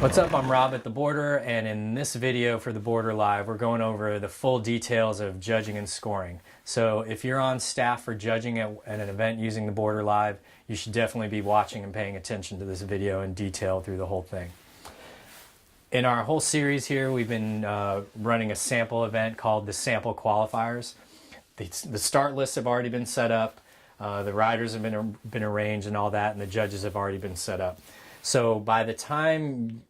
What's up, I'm Rob at the Boardr, and in this video for the Boardr Live, we're going over the full details of judging and scoring. So if you're on staff for judging at an event using the Boardr Live, you should definitely be watching and paying attention to this video in detail through the whole thing. In our whole series here, we've been running a sample event called the Sample Qualifiers. The start lists have already been set up, the riders have been arranged and all that, and the judges have already been set up. So by the time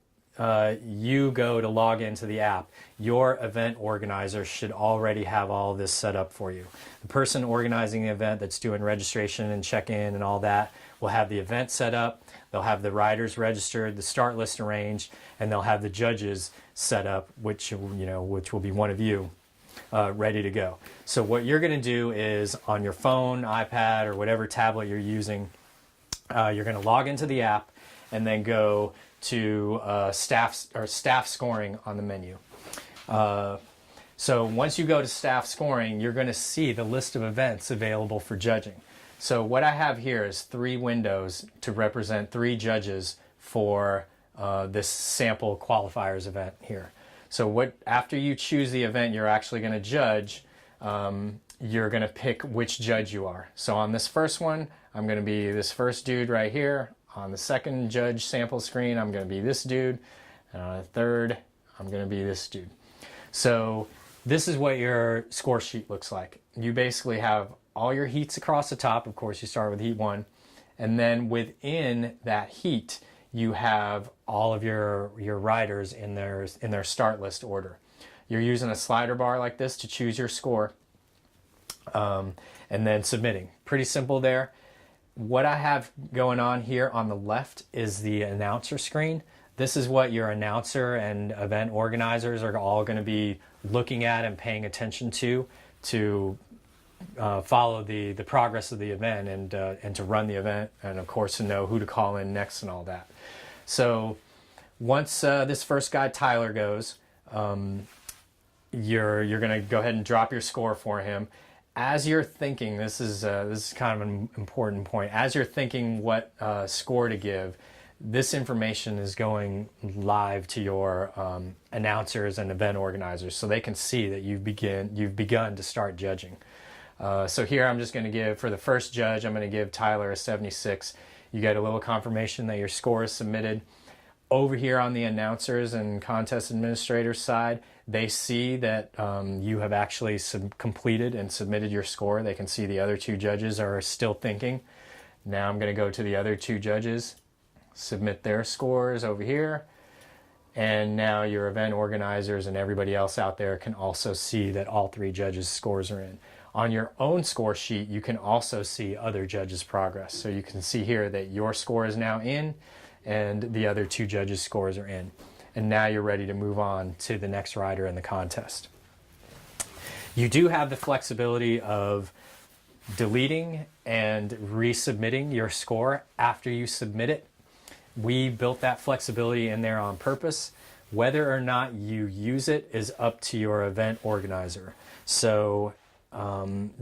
you go to log into the app, your event organizer should already have all this set up for you. The person organizing the event that's doing registration and check-in and all that will have the event set up, they'll have the riders registered, the start list arranged, and they'll have the judges set up, which will be one of you, ready to go. So what you're going to do is on your phone, iPad, or whatever tablet you're using, you're going to log into the app and then go to staff scoring on the menu. So once you go to staff scoring, you're going to see the list of events available for judging. So what I have here is 3 windows to represent 3 judges for this sample qualifiers event here. So after you choose the event you're actually going to judge, you're going to pick which judge you are. So on this first one, I'm going to be this first dude right here. On the second judge sample screen, I'm going to be this dude. And on the third, I'm going to be this dude. So this is what your score sheet looks like. You basically have all your heats across the top. Of course, you start with heat 1. And then within that heat, you have all of your riders in their start list order. You're using a slider bar like this to choose your score. And then submitting. Pretty simple there. What I have going on here on the left is the announcer screen. This is what your announcer and event organizers are all going to be looking at and paying attention to follow the progress of the event and to run the event, and of course to know who to call in next and all that. So once this first guy Tyler goes, you're going to go ahead and drop your score for him. As you're thinking, this is kind of an important point. As you're thinking what score to give, this information is going live to your announcers and event organizers, so they can see that you've begun to start judging. So here I'm just going to give, for the first judge, I'm going to give Tyler a 76. You get a little confirmation that your score is submitted. Over here on the announcers and contest administrators side, they see that you have actually completed and submitted your score. They can see the other 2 judges are still thinking. Now I'm going to go to the other 2 judges, submit their scores over here, and now your event organizers and everybody else out there can also see that all 3 judges' scores are in. On your own score sheet, you can also see other judges' progress. So you can see here that your score is now in, and the other 2 judges' scores are in. And now you're ready to move on to the next rider in the contest. You do have the flexibility of deleting and resubmitting your score after you submit it. We built that flexibility in there on purpose. Whether or not you use it is up to your event organizer. So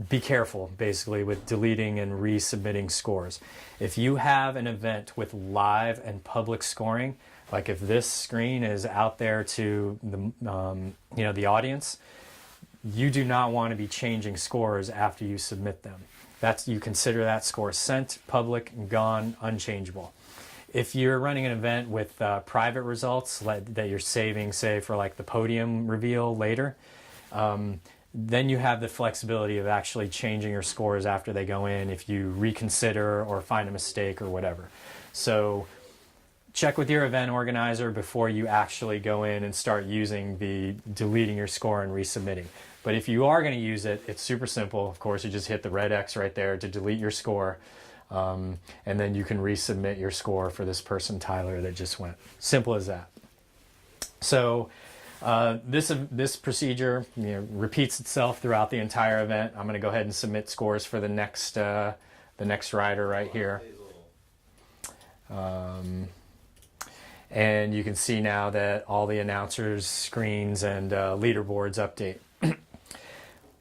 be careful, basically, with deleting and resubmitting scores. If you have an event with live and public scoring, like if this screen is out there to the audience, you do not want to be changing scores after you submit them. You consider that score sent, public, gone, unchangeable. If you're running an event with private results that you're saving, say, for like the podium reveal later, then you have the flexibility of actually changing your scores after they go in if you reconsider or find a mistake or whatever. So check with your event organizer before you actually go in and start using the deleting your score and resubmitting. But if you are going to use it, it's super simple. Of course, you just hit the red X right there to delete your score, and then you can resubmit your score for this person, Tyler, that just went. Simple as that. So this procedure repeats itself throughout the entire event. I'm going to go ahead and submit scores for the next rider right here. And you can see now that all the announcers' screens and leaderboards update.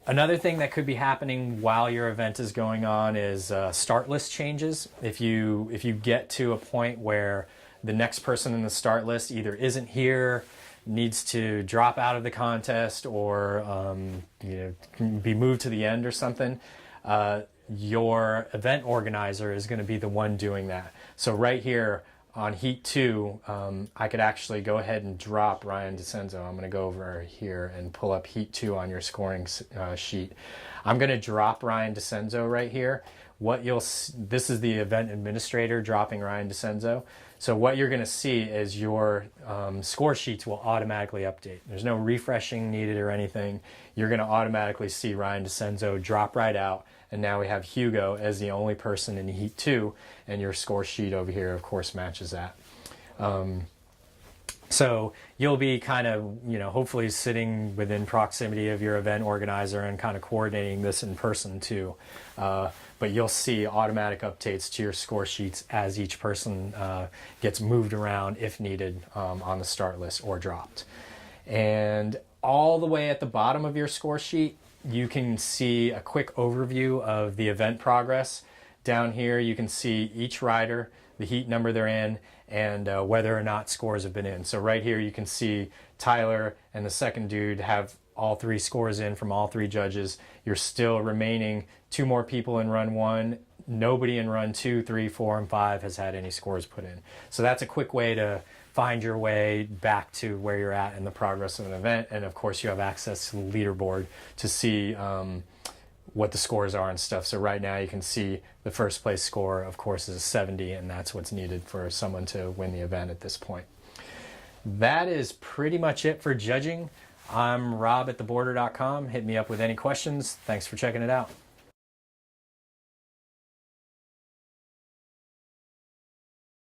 Another thing that could be happening while your event is going on is start list changes. If you get to a point where the next person in the start list either isn't here, needs to drop out of the contest, or be moved to the end or something, your event organizer is going to be the one doing that. So right here on Heat 2, I could actually go ahead and drop Ryan DeCenzo. I'm going to go over here and pull up Heat 2 on your scoring sheet. I'm going to drop Ryan DeCenzo right here. This is the event administrator dropping Ryan DeCenzo. So what you're going to see is your score sheets will automatically update. There's no refreshing needed or anything. You're going to automatically see Ryan DeCenzo drop right out. And now we have Hugo as the only person in Heat 2, and your score sheet over here, of course, matches that. So you'll be kind of, hopefully sitting within proximity of your event organizer and kind of coordinating this in person too. But you'll see automatic updates to your score sheets as each person gets moved around if needed on the start list or dropped. And all the way at the bottom of your score sheet, you can see a quick overview of the event progress. Down here, you can see each rider, the heat number they're in, and whether or not scores have been in. So right here, you can see Tyler and the second dude have all 3 scores in from all 3 judges. You're still remaining 2 more people in run 1. Nobody in run 2, 3, 4, and 5 has had any scores put in. So that's a quick way to find your way back to where you're at in the progress of an event. And of course, you have access to the leaderboard to see what the scores are and stuff. So right now you can see the first place score, of course, is a 70, and that's what's needed for someone to win the event at this point. That is pretty much it for judging. I'm Rob at theboardr.com. Hit me up with any questions. Thanks for checking it out.